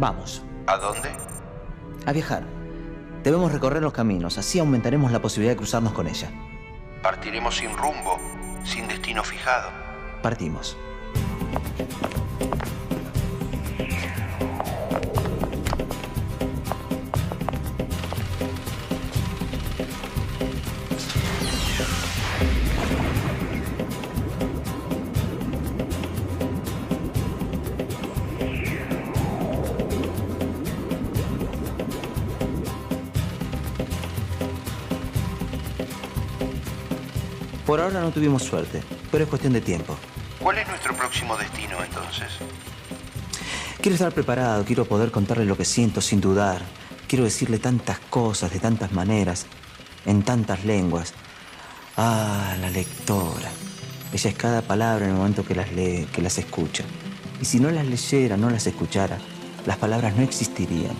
Vamos. ¿A dónde? A viajar. Debemos recorrer los caminos, así aumentaremos la posibilidad de cruzarnos con ella. Partiremos sin rumbo, sin destino fijado. Partimos. Por ahora no tuvimos suerte, pero es cuestión de tiempo. ¿Cuál es nuestro próximo destino, entonces? Quiero estar preparado, quiero poder contarle lo que siento sin dudar. Quiero decirle tantas cosas, de tantas maneras, en tantas lenguas. Ah, la lectora. Ella es cada palabra en el momento que las lee, que las escucha. Y si no las leyera, no las escuchara, las palabras no existirían.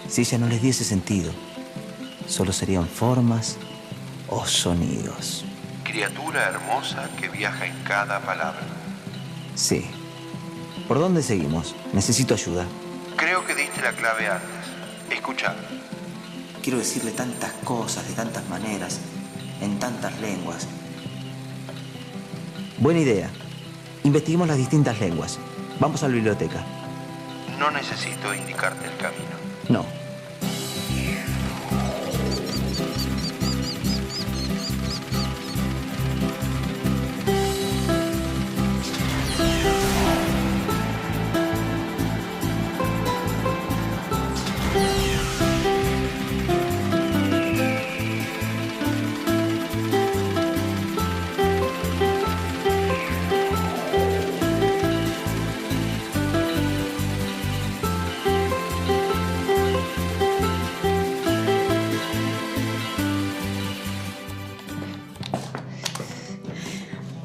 Si ella no les diese sentido, solo serían formas o sonidos. Criatura hermosa que viaja en cada palabra. Sí. ¿Por dónde seguimos? Necesito ayuda. Creo que diste la clave antes. Escucha. Quiero decirle tantas cosas, de tantas maneras, en tantas lenguas. Buena idea. Investiguemos las distintas lenguas. Vamos a la biblioteca. No necesito indicarte el camino. No.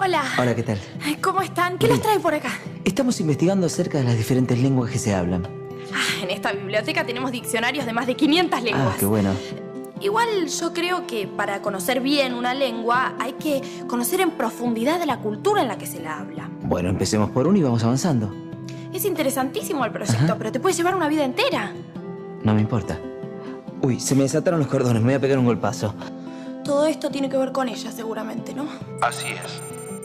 Hola. Hola, ¿qué tal? ¿Cómo están? ¿Qué les trae por acá? Estamos investigando acerca de las diferentes lenguas que se hablan. En esta biblioteca tenemos diccionarios de más de 500 lenguas. Ah, qué bueno. Igual yo creo que para conocer bien una lengua hay que conocer en profundidad de la cultura en la que se la habla. Bueno, empecemos por uno y vamos avanzando. Es interesantísimo el proyecto, pero te puede llevar una vida entera. No me importa. Uy, se me desataron los cordones, me voy a pegar un golpazo. Todo esto tiene que ver con ella, seguramente, ¿no? Así es.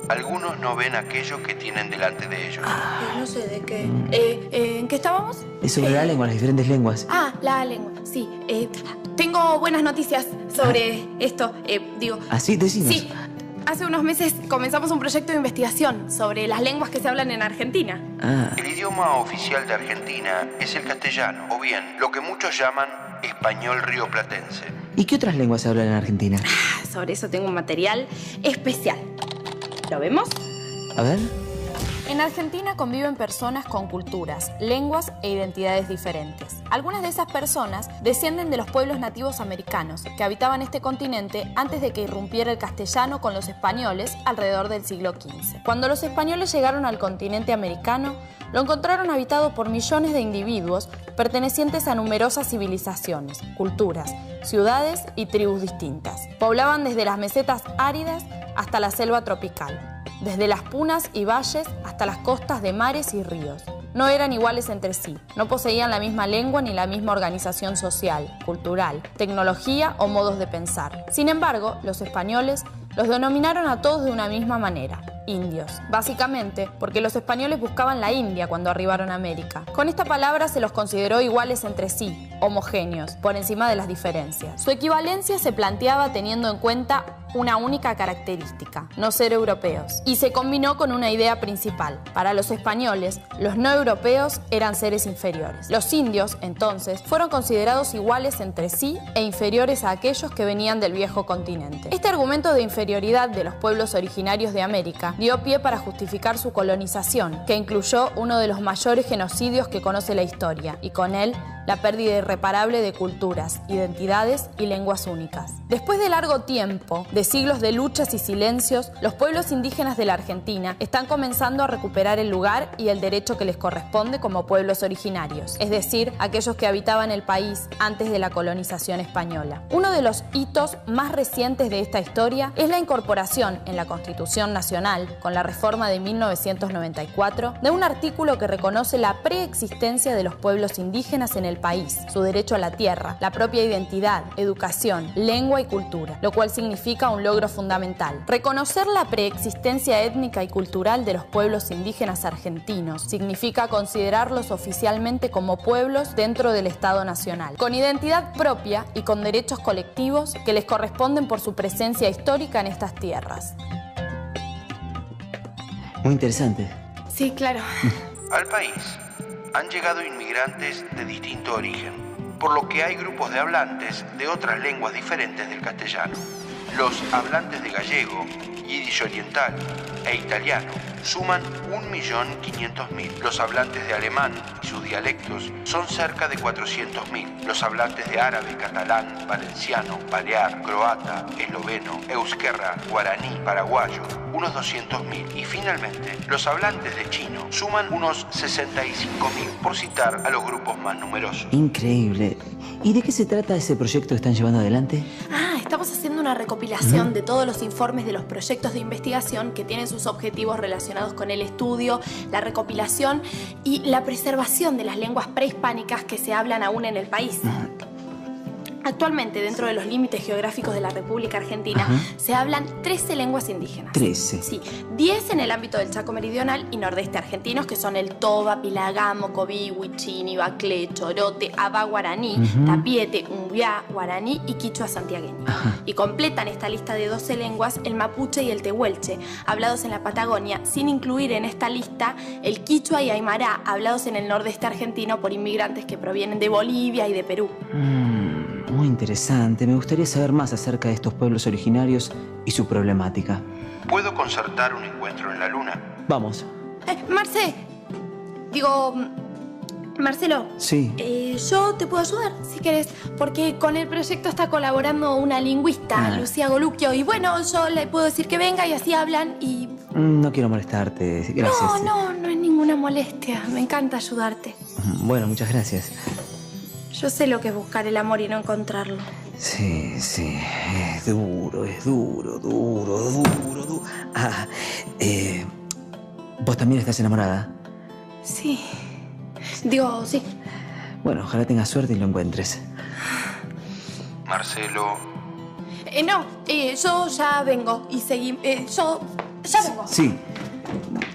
Algunos no ven aquello que tienen delante de ellos. No sé de qué. ¿En qué estábamos? Es sobre la lengua, las diferentes lenguas. La lengua, sí. Tengo buenas noticias sobre esto. ¿Así? Decinos. Sí. Hace unos meses comenzamos un proyecto de investigación sobre las lenguas que se hablan en Argentina. El idioma oficial de Argentina es el castellano, o bien lo que muchos llaman español rioplatense. ¿Y qué otras lenguas se hablan en Argentina? Sobre eso tengo un material especial. ¿Lo vemos? A ver. En Argentina conviven personas con culturas, lenguas e identidades diferentes. Algunas de esas personas descienden de los pueblos nativos americanos que habitaban este continente antes de que irrumpiera el castellano con los españoles alrededor del siglo XV. Cuando los españoles llegaron al continente americano, lo encontraron habitado por millones de individuos pertenecientes a numerosas civilizaciones, culturas, ciudades y tribus distintas. Poblaban desde las mesetas áridas hasta la selva tropical, desde las punas y valles hasta las costas de mares y ríos. No eran iguales entre sí, no poseían la misma lengua ni la misma organización social, cultural, tecnología o modos de pensar. Sin embargo, los españoles los denominaron a todos de una misma manera: indios. Básicamente porque los españoles buscaban la India cuando arribaron a América. Con esta palabra se los consideró iguales entre sí, homogéneos, por encima de las diferencias. Su equivalencia se planteaba teniendo en cuenta una única característica: no ser europeos. Y se combinó con una idea principal. Para los españoles, los no europeos eran seres inferiores. Los indios, entonces, fueron considerados iguales entre sí e inferiores a aquellos que venían del viejo continente. Este argumento de inferioridad de los pueblos originarios de América dio pie para justificar su colonización, que incluyó uno de los mayores genocidios que conoce la historia, y con él la pérdida irreparable de culturas, identidades y lenguas únicas. Después de largo tiempo de siglos de luchas y silencios, los pueblos indígenas de la Argentina están comenzando a recuperar el lugar y el derecho que les corresponde como pueblos originarios, es decir, aquellos que habitaban el país antes de la colonización española. Uno de los hitos más recientes de esta historia es la incorporación en la Constitución Nacional, con la reforma de 1994, de un artículo que reconoce la preexistencia de los pueblos indígenas en el país, su derecho a la tierra, la propia identidad, educación, lengua y cultura, lo cual significa un logro fundamental. Reconocer la preexistencia étnica y cultural de los pueblos indígenas argentinos significa considerarlos oficialmente como pueblos dentro del Estado Nacional, con identidad propia y con derechos colectivos que les corresponden por su presencia histórica en estas tierras. Muy interesante. Sí, claro. Al país han llegado inmigrantes de distinto origen, por lo que hay grupos de hablantes de otras lenguas diferentes del castellano. Los hablantes de gallego, yiddish oriental e italiano suman 1.500.000. Los hablantes de alemán y sus dialectos son cerca de 400.000. Los hablantes de árabe, catalán, valenciano, balear, croata, esloveno, euskera, guaraní, paraguayo, unos 200.000. Y finalmente, los hablantes de chino suman unos 65.000, por citar a los grupos más numerosos. Increíble. ¿Y de qué se trata ese proyecto que están llevando adelante? Estamos haciendo una recopilación de todos los informes de los proyectos de investigación que tienen sus objetivos relacionados con el estudio, la recopilación y la preservación de las lenguas prehispánicas que se hablan aún en el país. Actualmente, dentro de los límites geográficos de la República Argentina, se hablan 13 lenguas indígenas. 13. Sí, 10 en el ámbito del Chaco Meridional y Nordeste argentinos, que son el Toba, Pilagamo, Cobí, Huichini, Baclé, Chorote, Abá Guaraní, Tapiete, Umbiá, Guaraní y Quichua santiagueño. Y completan esta lista de 12 lenguas el mapuche y el tehuelche, hablados en la Patagonia, sin incluir en esta lista el quichua y aymara, hablados en el Nordeste argentino por inmigrantes que provienen de Bolivia y de Perú. Muy interesante. Me gustaría saber más acerca de estos pueblos originarios y su problemática. ¿Puedo concertar un encuentro en la luna? Vamos. Marcelo. Sí. Yo te puedo ayudar, si querés, porque con el proyecto está colaborando una lingüista, Lucía Golucchio, y bueno, yo le puedo decir que venga y así hablan y... No quiero molestarte, gracias. No es ninguna molestia, me encanta ayudarte. Bueno, muchas gracias. Yo sé lo que es buscar el amor y no encontrarlo. Sí, es duro. ¿Vos también estás enamorada? Sí. Sí. Bueno, ojalá tengas suerte y lo encuentres. Marcelo. Yo ya vengo y seguimos. Yo ya vengo. Sí.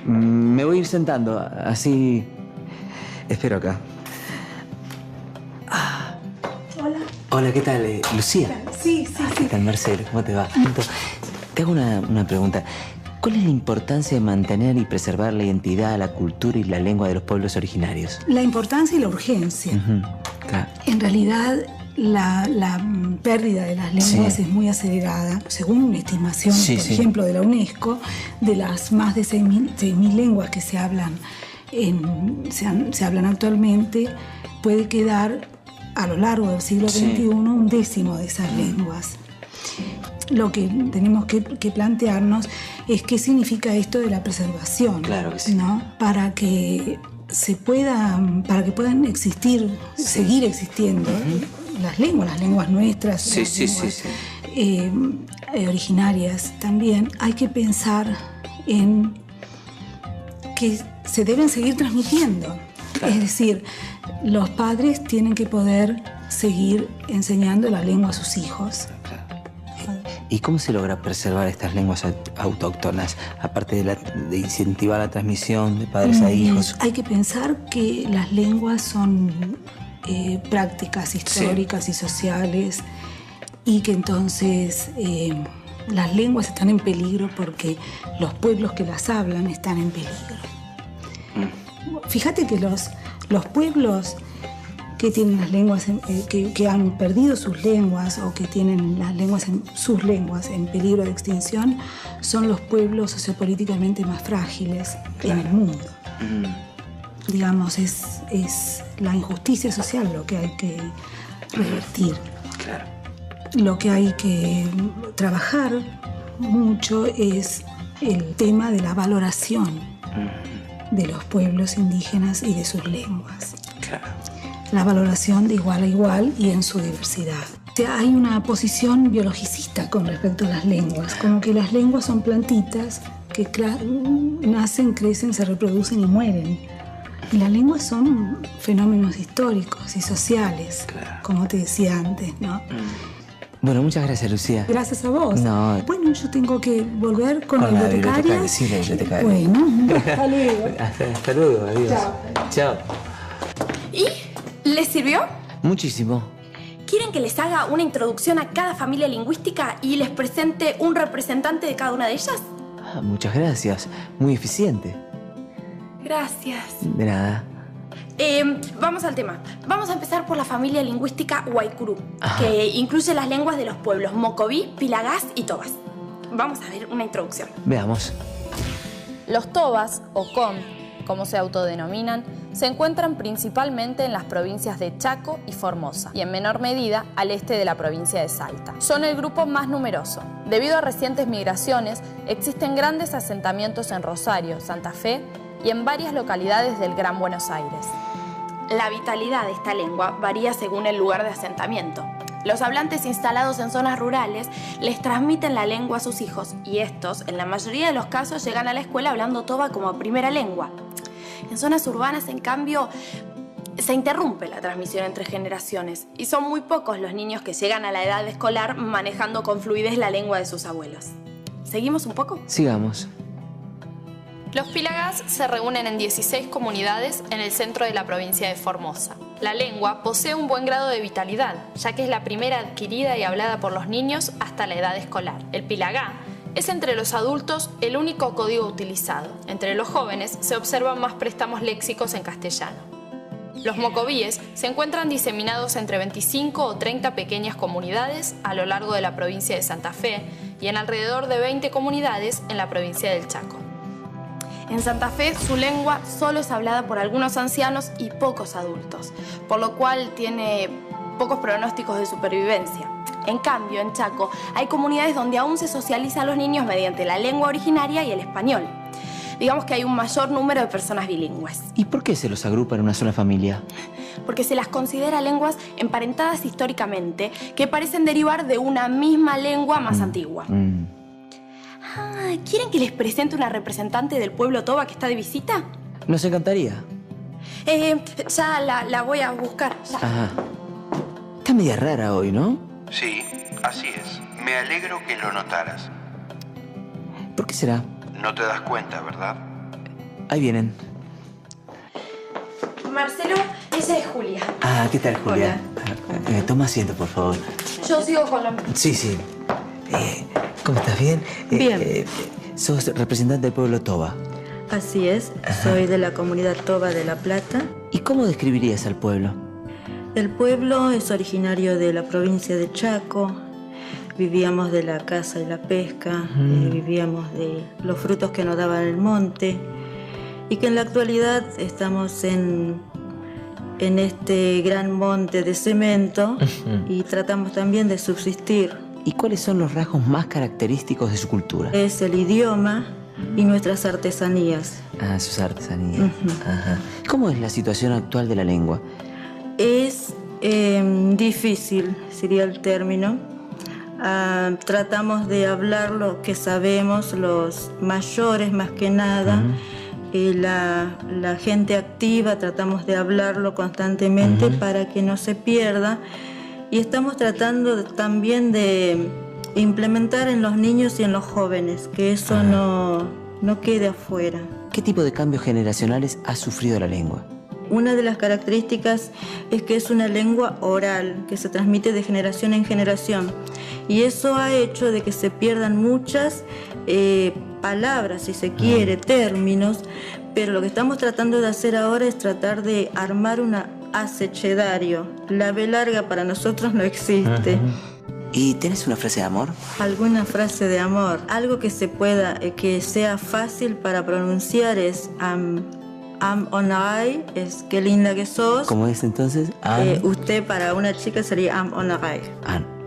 Me voy a ir sentando, así... Espero acá. Hola, ¿qué tal? ¿Lucía? Sí. ¿Qué tal, Marcelo? ¿Cómo te va? Te hago una pregunta. ¿Cuál es la importancia de mantener y preservar la identidad, la cultura y la lengua de los pueblos originarios? La importancia y la urgencia. Claro. En realidad, la pérdida de las lenguas es muy acelerada. Según una estimación, por ejemplo, de la UNESCO, de las más de 6.000 lenguas que se hablan actualmente, puede quedar a lo largo del siglo XXI un décimo de esas lenguas. Lo que tenemos que plantearnos es qué significa esto de la preservación, claro que sí, ¿no? Para que puedan existir, seguir existiendo las lenguas nuestras, originarias también. Hay que pensar en que se deben seguir transmitiendo. Claro. Es decir, los padres tienen que poder seguir enseñando la lengua a sus hijos. ¿Y cómo se logra preservar estas lenguas autóctonas, aparte de incentivar la transmisión de padres a hijos? Hay que pensar que las lenguas son prácticas históricas y sociales, y que entonces las lenguas están en peligro porque los pueblos que las hablan están en peligro. Fíjate que los pueblos que tienen las lenguas, que han perdido sus lenguas o que tienen sus lenguas en peligro de extinción, son los pueblos sociopolíticamente más frágiles en el mundo. Digamos, es la injusticia social lo que hay que revertir. Claro. lo que hay que trabajar mucho es el tema de la valoración de los pueblos indígenas y de sus lenguas. Claro. La valoración de igual a igual y en su diversidad. O sea, hay una posición biologicista con respecto a las lenguas, como que las lenguas son plantitas que nacen, crecen, se reproducen y mueren. Y las lenguas son fenómenos históricos y sociales, como te decía antes, ¿no? Bueno, muchas gracias, Lucía. Gracias a vos. No. Bueno, yo tengo que volver con la la bibliotecaria. Sí, la bibliotecaria. Bueno, hasta luego. Hasta luego, adiós. Chao. ¿Y? ¿Les sirvió? Muchísimo. ¿Quieren que les haga una introducción a cada familia lingüística y les presente un representante de cada una de ellas? Muchas gracias. Muy eficiente. Gracias. De nada. Vamos al tema. Vamos a empezar por la familia lingüística Guaycurú, que incluye las lenguas de los pueblos Mocoví, Pilagás y Tobas. Vamos a ver una introducción. Veamos. Los Tobas, o Com, como se autodenominan, se encuentran principalmente en las provincias de Chaco y Formosa, y en menor medida al este de la provincia de Salta. Son el grupo más numeroso. Debido a recientes migraciones, existen grandes asentamientos en Rosario, Santa Fe y en varias localidades del Gran Buenos Aires. La vitalidad de esta lengua varía según el lugar de asentamiento. Los hablantes instalados en zonas rurales les transmiten la lengua a sus hijos y estos, en la mayoría de los casos, llegan a la escuela hablando toba como primera lengua. En zonas urbanas, en cambio, se interrumpe la transmisión entre generaciones y son muy pocos los niños que llegan a la edad escolar manejando con fluidez la lengua de sus abuelos. ¿Seguimos un poco? Sigamos. Los Pilagás se reúnen en 16 comunidades en el centro de la provincia de Formosa. La lengua posee un buen grado de vitalidad, ya que es la primera adquirida y hablada por los niños hasta la edad escolar. El Pilagá es entre los adultos el único código utilizado. Entre los jóvenes se observan más préstamos léxicos en castellano. Los mocovíes se encuentran diseminados entre 25 o 30 pequeñas comunidades a lo largo de la provincia de Santa Fe y en alrededor de 20 comunidades en la provincia del Chaco. En Santa Fe, su lengua solo es hablada por algunos ancianos y pocos adultos, por lo cual tiene pocos pronósticos de supervivencia. En cambio, en Chaco hay comunidades donde aún se socializa a los niños mediante la lengua originaria y el español. Digamos que hay un mayor número de personas bilingües. ¿Y por qué se los agrupa en una sola familia? Porque se las considera lenguas emparentadas históricamente que parecen derivar de una misma lengua más antigua. ¿Quieren que les presente una representante del pueblo toba que está de visita? Nos encantaría. Ya la voy a buscar. Ya. Ajá. Está media rara hoy, ¿no? Sí, así es. Me alegro que lo notaras. ¿Por qué será? No te das cuenta, ¿verdad? Ahí vienen. Marcelo, ella es Julia. ¿Qué tal, Julia? Toma asiento, por favor. Yo sigo con la... Sí. ¿Cómo estás? ¿Bien? Bien. Sos representante del pueblo Toba. Así es, soy de la comunidad Toba de La Plata. ¿Y cómo describirías al pueblo? El pueblo es originario de la provincia de Chaco. Vivíamos de la caza y la pesca, vivíamos de los frutos que nos daban el monte y que en la actualidad estamos en este gran monte de cemento y tratamos también de subsistir. ¿Y cuáles son los rasgos más característicos de su cultura? Es el idioma y nuestras artesanías. Sus artesanías. Ajá. ¿Cómo es la situación actual de la lengua? Es difícil, sería el término. Tratamos de hablar lo que sabemos, los mayores más que nada. La gente activa, tratamos de hablarlo constantemente para que no se pierda. Y estamos tratando también de implementar en los niños y en los jóvenes, que eso no quede afuera. ¿Qué tipo de cambios generacionales ha sufrido la lengua? Una de las características es que es una lengua oral, que se transmite de generación en generación. Y eso ha hecho de que se pierdan muchas palabras, si se quiere, términos, pero lo que estamos tratando de hacer ahora es tratar de armar un acechedario. La B larga para nosotros no existe. ¿Y tienes una frase de amor? Alguna frase de amor. Algo que se pueda, que sea fácil para pronunciar es am onai, es qué linda que sos. ¿Cómo es entonces? Usted para una chica sería am onai.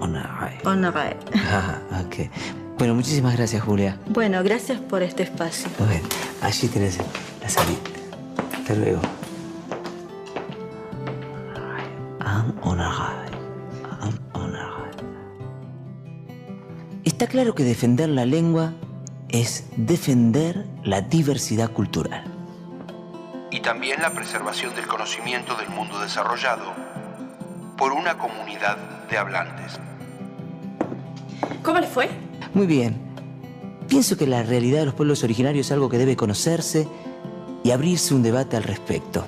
Onaray. Onaray. Ah, ok. Bueno, muchísimas gracias, Julia. Bueno, gracias por este espacio. Bueno, allí tenés la salida. Hasta luego. Onaray. Onaray. Está claro que defender la lengua es defender la diversidad cultural. Y también la preservación del conocimiento del mundo desarrollado por una comunidad de hablantes. ¿Cómo les fue? Muy bien. Pienso que la realidad de los pueblos originarios es algo que debe conocerse y abrirse un debate al respecto.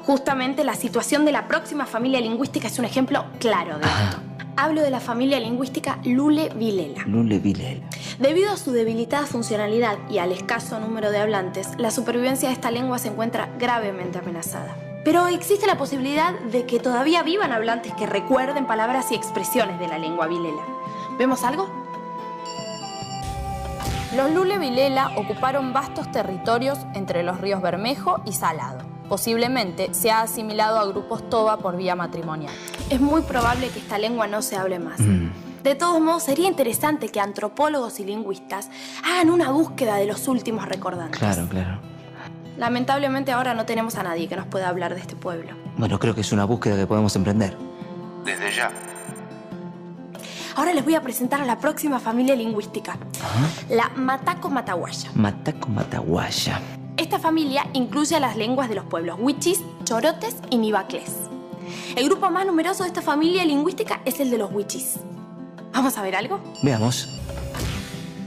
Justamente la situación de la próxima familia lingüística es un ejemplo claro de esto. Hablo de la familia lingüística Lule-Vilela. Lule-Vilela. Debido a su debilitada funcionalidad y al escaso número de hablantes, la supervivencia de esta lengua se encuentra gravemente amenazada. Pero existe la posibilidad de que todavía vivan hablantes que recuerden palabras y expresiones de la lengua vilela. ¿Vemos algo? Los Lule-Vilela ocuparon vastos territorios entre los ríos Bermejo y Salado. Posiblemente se ha asimilado a grupos Toba por vía matrimonial. Es muy probable que esta lengua no se hable más. De todos modos, sería interesante que antropólogos y lingüistas hagan una búsqueda de los últimos recordantes. Claro, claro. Lamentablemente ahora no tenemos a nadie que nos pueda hablar de este pueblo. Bueno, creo que es una búsqueda que podemos emprender. Desde ya. Ahora les voy a presentar a la próxima familia lingüística, la Mataco-Mataguaya. Mataco-Mataguaya. Esta familia incluye a las lenguas de los pueblos huichis, chorotes y nivaclés. El grupo más numeroso de esta familia lingüística es el de los huichis. ¿Vamos a ver algo? Veamos.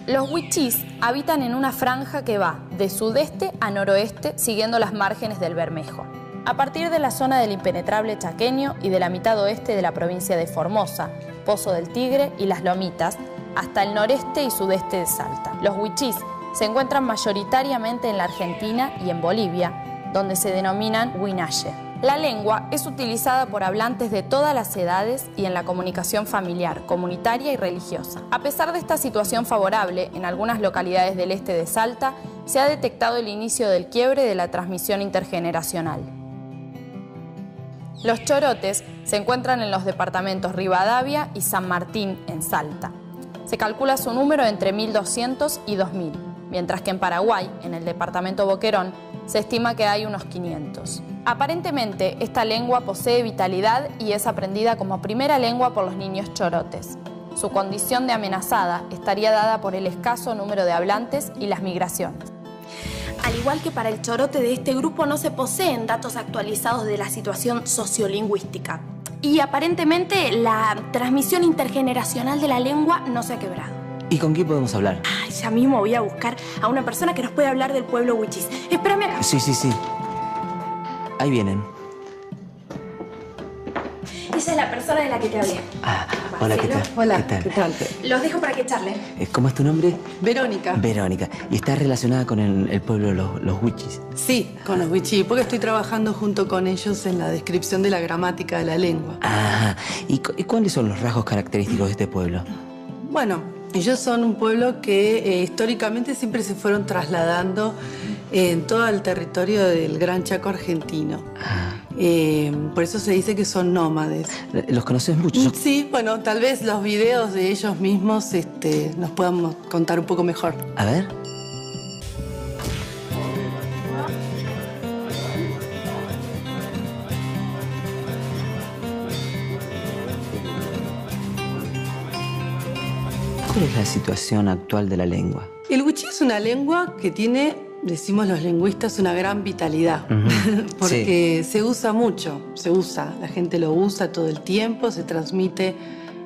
Los huichis habitan en una franja que va de sudeste a noroeste siguiendo las márgenes del Bermejo. A partir de la zona del impenetrable chaqueño y de la mitad oeste de la provincia de Formosa, Pozo del Tigre y Las Lomitas, hasta el noreste y sudeste de Salta. Los huichis se encuentran mayoritariamente en la Argentina y en Bolivia, donde se denominan huinaye. La lengua es utilizada por hablantes de todas las edades y en la comunicación familiar, comunitaria y religiosa. A pesar de esta situación favorable, en algunas localidades del este de Salta se ha detectado el inicio del quiebre de la transmisión intergeneracional. Los chorotes se encuentran en los departamentos Rivadavia y San Martín, en Salta. Se calcula su número entre 1.200 y 2.000, mientras que en Paraguay, en el departamento Boquerón, se estima que hay unos 500. Aparentemente, esta lengua posee vitalidad y es aprendida como primera lengua por los niños chorotes. Su condición de amenazada estaría dada por el escaso número de hablantes y las migraciones. Al igual que para el chorote de este grupo, no se poseen datos actualizados de la situación sociolingüística. Y aparentemente la transmisión intergeneracional de la lengua no se ha quebrado. ¿Y con quién podemos hablar? Ya mismo voy a buscar a una persona que nos pueda hablar del pueblo huichis. Espérame acá. Sí. Ahí vienen. Esa es la persona de la que te hablé. Hola, ¿qué tal? Hola, ¿qué tal? Los dejo para que charlen. ¿Cómo es tu nombre? Verónica. Verónica. ¿Y estás relacionada con el pueblo los huichis? Sí, con los huichí, porque estoy trabajando junto con ellos en la descripción de la gramática de la lengua. ¿Y cuáles son los rasgos característicos de este pueblo? Bueno, ellos son un pueblo que históricamente siempre se fueron trasladando en todo el territorio del Gran Chaco argentino. Por eso se dice que son nómades. ¿Los conoces mucho? Sí, bueno, tal vez los videos de ellos mismos nos puedan contar un poco mejor. A ver. ¿Cuál es la situación actual de la lengua? El huichí es una lengua que tiene, decimos los lingüistas, una gran vitalidad, porque se usa mucho, la gente lo usa todo el tiempo, se transmite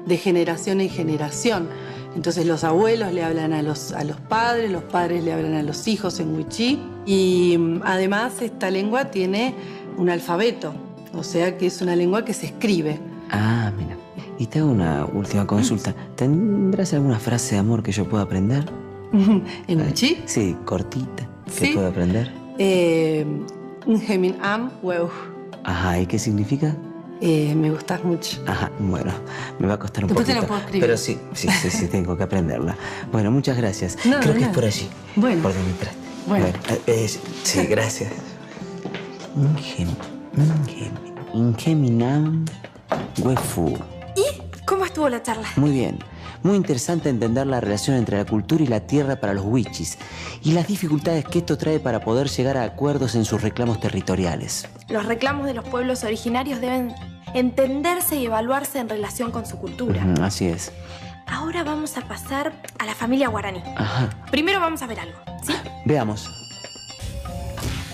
de generación en generación. Entonces los abuelos le hablan a los padres le hablan a los hijos en huichí, y además esta lengua tiene un alfabeto, o sea que es una lengua que se escribe. Mira. Y te hago una última consulta. ¿Tendrás alguna frase de amor que yo pueda aprender? ¿En huichí? Sí, cortita. ¿Qué puedo aprender? Ngemin am weu. ¿Y qué significa? Me gustas mucho. Bueno, me va a costar un Después poquito. te la puedo escribir. Pero sí, tengo que aprenderla. Bueno, muchas gracias. Creo que es por allí. Bueno. Por donde entraste. Bueno. Sí, gracias. Ingeminam Wefu. ¿Y cómo estuvo la charla? Muy bien. Muy interesante entender la relación entre la cultura y la tierra para los wichis y las dificultades que esto trae para poder llegar a acuerdos en sus reclamos territoriales. Los reclamos de los pueblos originarios deben entenderse y evaluarse en relación con su cultura. Así es. Ahora vamos a pasar a la familia guaraní. Ajá. Primero vamos a ver algo, ¿sí? Veamos.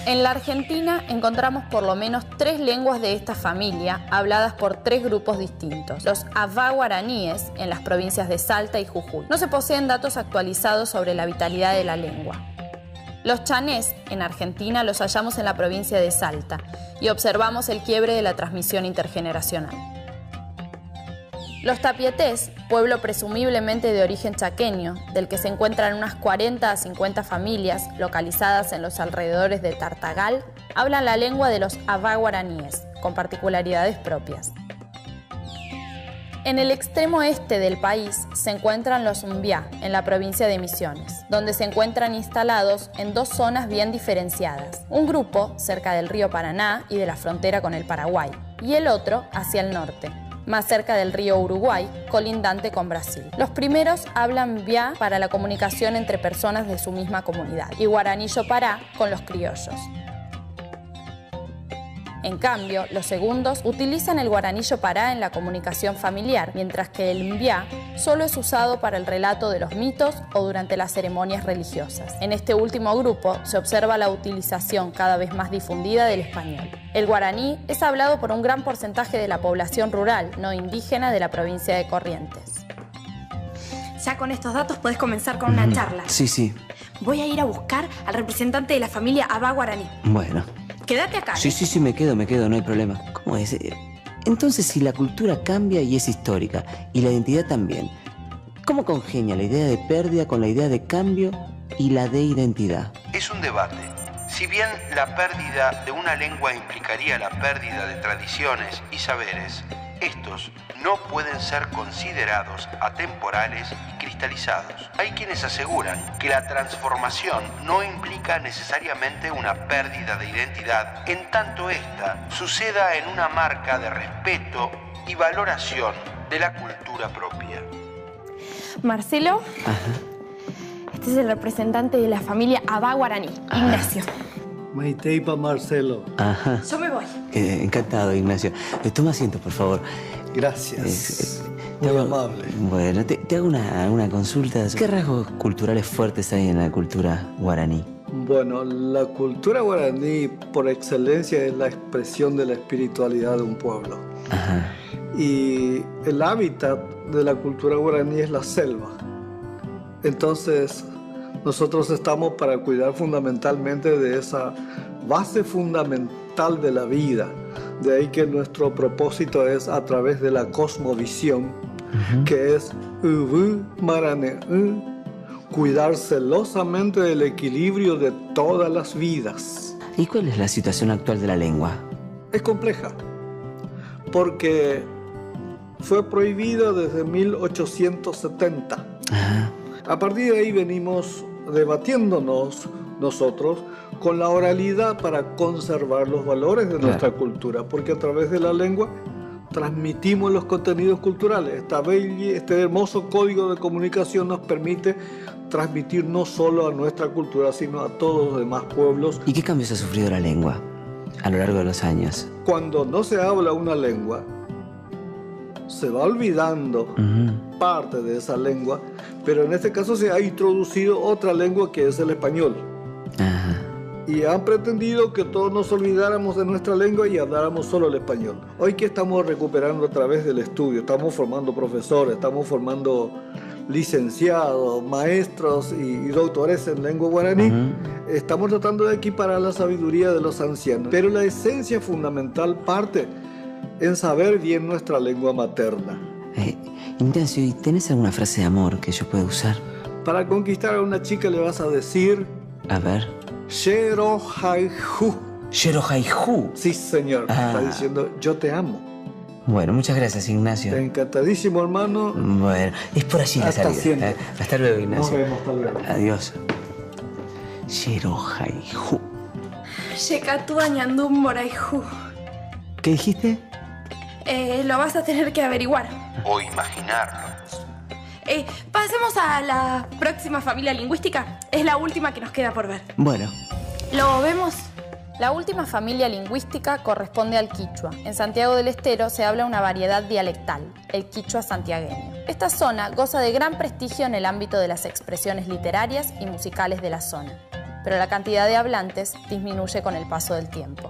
En la Argentina encontramos por lo menos 3 lenguas de esta familia habladas por 3 grupos distintos. Los avá guaraníes en las provincias de Salta y Jujuy. No se poseen datos actualizados sobre la vitalidad de la lengua. Los chanés en Argentina los hallamos en la provincia de Salta y observamos el quiebre de la transmisión intergeneracional. Los tapietés, pueblo presumiblemente de origen chaqueño, del que se encuentran unas 40 a 50 familias localizadas en los alrededores de Tartagal, hablan la lengua de los avá guaraníes, con particularidades propias. En el extremo este del país se encuentran los umbiá, en la provincia de Misiones, donde se encuentran instalados en 2 zonas bien diferenciadas. Un grupo cerca del río Paraná y de la frontera con el Paraguay, y el otro hacia el norte, más cerca del río Uruguay, colindante con Brasil. Los primeros hablan mbiá para la comunicación entre personas de su misma comunidad y guaraní yopará con los criollos. En cambio, los segundos utilizan el guaraní yopará en la comunicación familiar, mientras que el mbiá solo es usado para el relato de los mitos o durante las ceremonias religiosas. En este último grupo se observa la utilización cada vez más difundida del español. El guaraní es hablado por un gran porcentaje de la población rural, no indígena, de la provincia de Corrientes. Ya con estos datos podés comenzar con una charla. Sí. Voy a ir a buscar al representante de la familia avá guaraní. Bueno. Quédate acá. Sí, me quedo, no hay problema. ¿Cómo es? Entonces, si la cultura cambia y es histórica, y la identidad también, ¿cómo congenia la idea de pérdida con la idea de cambio y la de identidad? Es un debate. Si bien la pérdida de una lengua implicaría la pérdida de tradiciones y saberes, estos no pueden ser considerados atemporales y cristalizados. Hay quienes aseguran que la transformación no implica necesariamente una pérdida de identidad, en tanto esta suceda en una marca de respeto y valoración de la cultura propia. Marcelo, este es el representante de la familia avá guaraní, Ignacio. Maiteipa Marcelo. Ajá. Yo me voy. Encantado, Ignacio. Toma asiento, por favor. Gracias. Muy amable. Bueno, te hago una consulta. ¿Qué rasgos culturales fuertes hay en la cultura guaraní? Bueno, la cultura guaraní por excelencia es la expresión de la espiritualidad de un pueblo. Ajá. Y el hábitat de la cultura guaraní es la selva. Entonces, nosotros estamos para cuidar fundamentalmente de esa base fundamental de la vida. De ahí que nuestro propósito es a través de la cosmovisión, que es cuidar celosamente del equilibrio de todas las vidas. ¿Y cuál es la situación actual de la lengua? Es compleja, porque fue prohibida desde 1870. Ajá. A partir de ahí venimos debatiéndonos nosotros con la oralidad para conservar los valores de nuestra cultura, porque a través de la lengua transmitimos los contenidos culturales. Este hermoso código de comunicación nos permite transmitir no solo a nuestra cultura, sino a todos los demás pueblos. ¿Y qué cambios ha sufrido la lengua a lo largo de los años? Cuando no se habla una lengua, se va olvidando parte de esa lengua, pero en este caso se ha introducido otra lengua que es el español. Ajá. Y han pretendido que todos nos olvidáramos de nuestra lengua y habláramos solo el español. Hoy que estamos recuperando a través del estudio, estamos formando profesores, estamos formando licenciados, maestros y doctores en lengua guaraní, estamos tratando de equiparar la sabiduría de los ancianos. Pero la esencia fundamental parte en saber bien nuestra lengua materna. Ignacio, ¿y tenés alguna frase de amor que yo pueda usar? Para conquistar a una chica le vas a decir... A ver. Shero Haihu. Shero Haihu. Sí, señor. Está diciendo yo te amo. Bueno, muchas gracias, Ignacio. Encantadísimo, hermano. Bueno, es por allí la salida. Siempre. Hasta luego, Ignacio. Nos vemos, hasta luego. Adiós. Shero Haihu. Shekatu añandum moraihu. ¿Qué dijiste? lo vas a tener que averiguar. O imaginarlo. Pasemos a la próxima familia lingüística. Es la última que nos queda por ver. Bueno. ¿Lo vemos? La última familia lingüística corresponde al quichua. En Santiago del Estero se habla una variedad dialectal, el quichua santiagueño. Esta zona goza de gran prestigio en el ámbito de las expresiones literarias y musicales de la zona, pero la cantidad de hablantes disminuye con el paso del tiempo.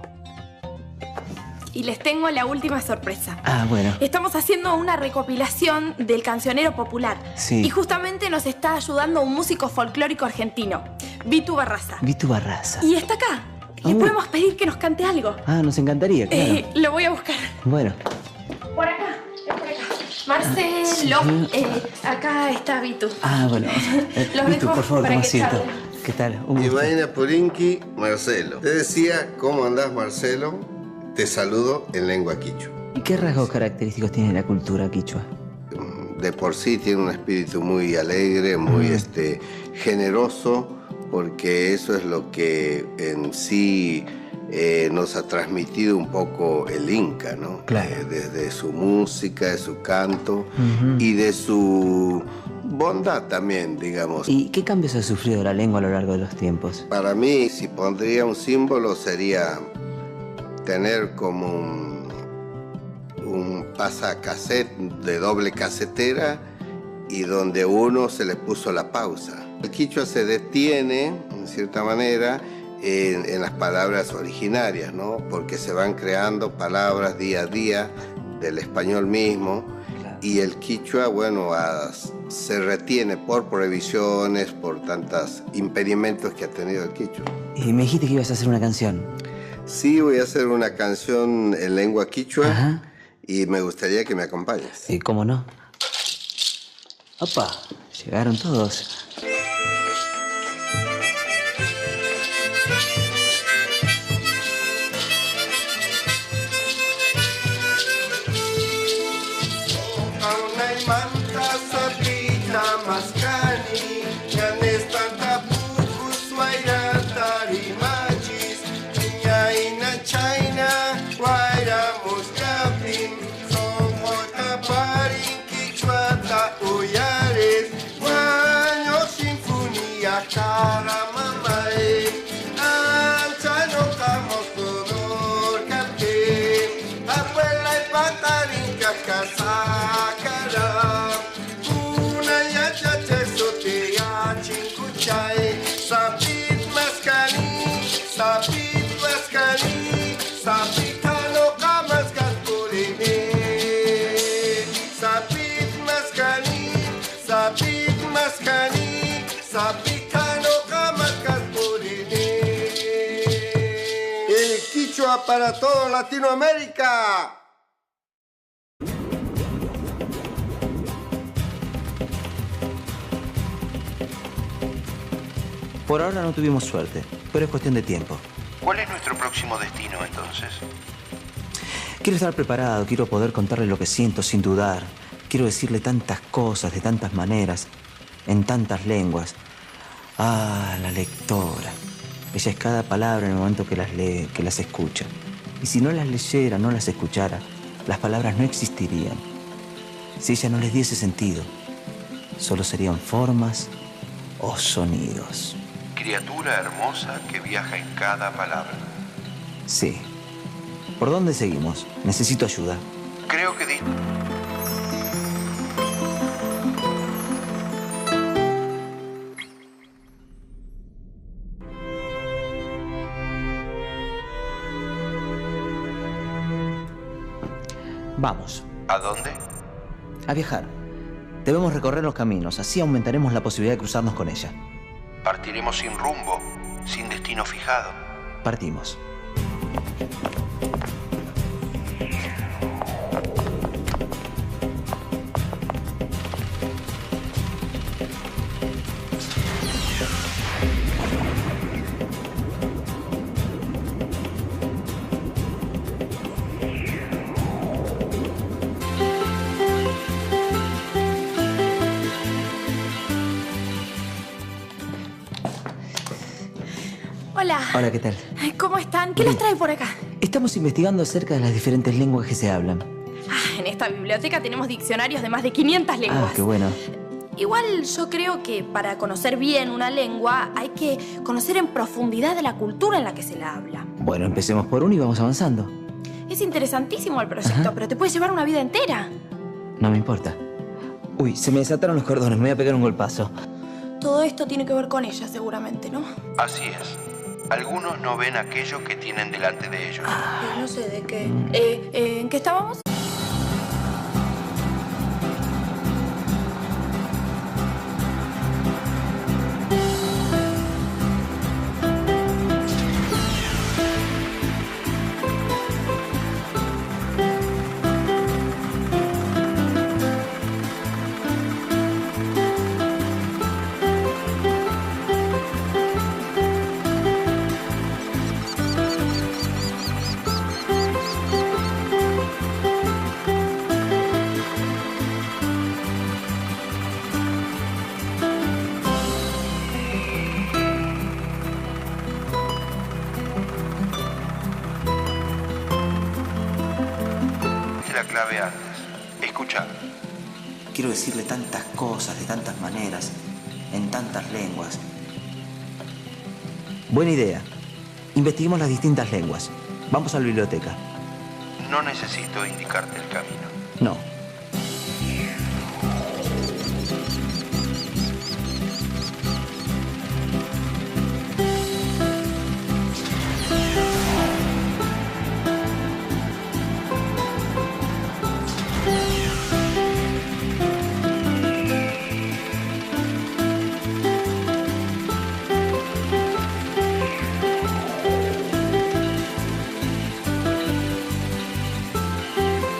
Y les tengo la última sorpresa. Ah, bueno. Estamos haciendo una recopilación del cancionero popular. Sí. Y justamente nos está ayudando un músico folclórico argentino, Vitu Barraza. Vitu Barraza. Y está acá. Le podemos pedir que nos cante algo. Ah, nos encantaría, claro. Lo voy a buscar. Bueno. Por acá, por acá. Marcelo, acá está Vitu. Ah, bueno. Los Vitu, dejo por favor, para toma que asiento. charlen. ¿Qué tal? Un gusto. Ivaina Purinqui, Marcelo. Te decía, ¿cómo andás, Marcelo? Te saludo en lengua quichua. ¿Y qué rasgos característicos tiene la cultura quichua? De por sí tiene un espíritu muy alegre, muy generoso, porque eso es lo que en sí nos ha transmitido un poco el Inca, ¿no? Claro. Desde su música, de su canto y de su bondad también, digamos. ¿Y qué cambios ha sufrido la lengua a lo largo de los tiempos? Para mí, si pondría un símbolo, sería tener como un pasacassette de doble casetera y donde uno se le puso la pausa. El quichua se detiene, en cierta manera, en las palabras originarias, ¿no? Porque se van creando palabras día a día del español mismo. Claro. Y el quichua, bueno, se retiene por prohibiciones, por tantos impedimentos que ha tenido el quichua. Y me dijiste que ibas a hacer una canción. Sí, voy a hacer una canción en lengua quichua. Ajá. Y me gustaría que me acompañes. Sí, ¿cómo no? ¡Opa! Llegaron todos. Para toda Latinoamérica. Por ahora no tuvimos suerte, pero es cuestión de tiempo. ¿Cuál es nuestro próximo destino entonces? Quiero estar preparado, quiero poder contarle lo que siento sin dudar. Quiero decirle tantas cosas de tantas maneras, en tantas lenguas. Ah, la lectora. Ella es cada palabra en el momento que las lee, que las escucha. Y si no las leyera, no las escuchara, las palabras no existirían. Si ella no les diese sentido, solo serían formas o sonidos. Criatura hermosa que viaja en cada palabra. Sí. ¿Por dónde seguimos? Necesito ayuda. Creo que Vamos. ¿A dónde? A viajar. Debemos recorrer los caminos, así aumentaremos la posibilidad de cruzarnos con ella. Partiremos sin rumbo, sin destino fijado. Partimos. Hola. Hola, ¿qué tal? ¿Cómo están? ¿Qué les trae por acá? Estamos investigando acerca de las diferentes lenguas que se hablan. En esta biblioteca tenemos diccionarios de más de 500 lenguas. Ah, qué bueno. Igual yo creo que para conocer bien una lengua hay que conocer en profundidad de la cultura en la que se la habla. Bueno, empecemos por uno y vamos avanzando. Es interesantísimo el proyecto, pero te puede llevar una vida entera. No me importa. Uy, se me desataron los cordones, me voy a pegar un golpazo. Todo esto tiene que ver con ella, seguramente, ¿no? Así es. Algunos no ven aquello que tienen delante de ellos. No sé de qué. ¿En qué estábamos? La clave antes. Escucha. Quiero decirle tantas cosas, de tantas maneras, en tantas lenguas. Buena idea. Investiguemos las distintas lenguas. Vamos a la biblioteca. No necesito indicarte el camino. No.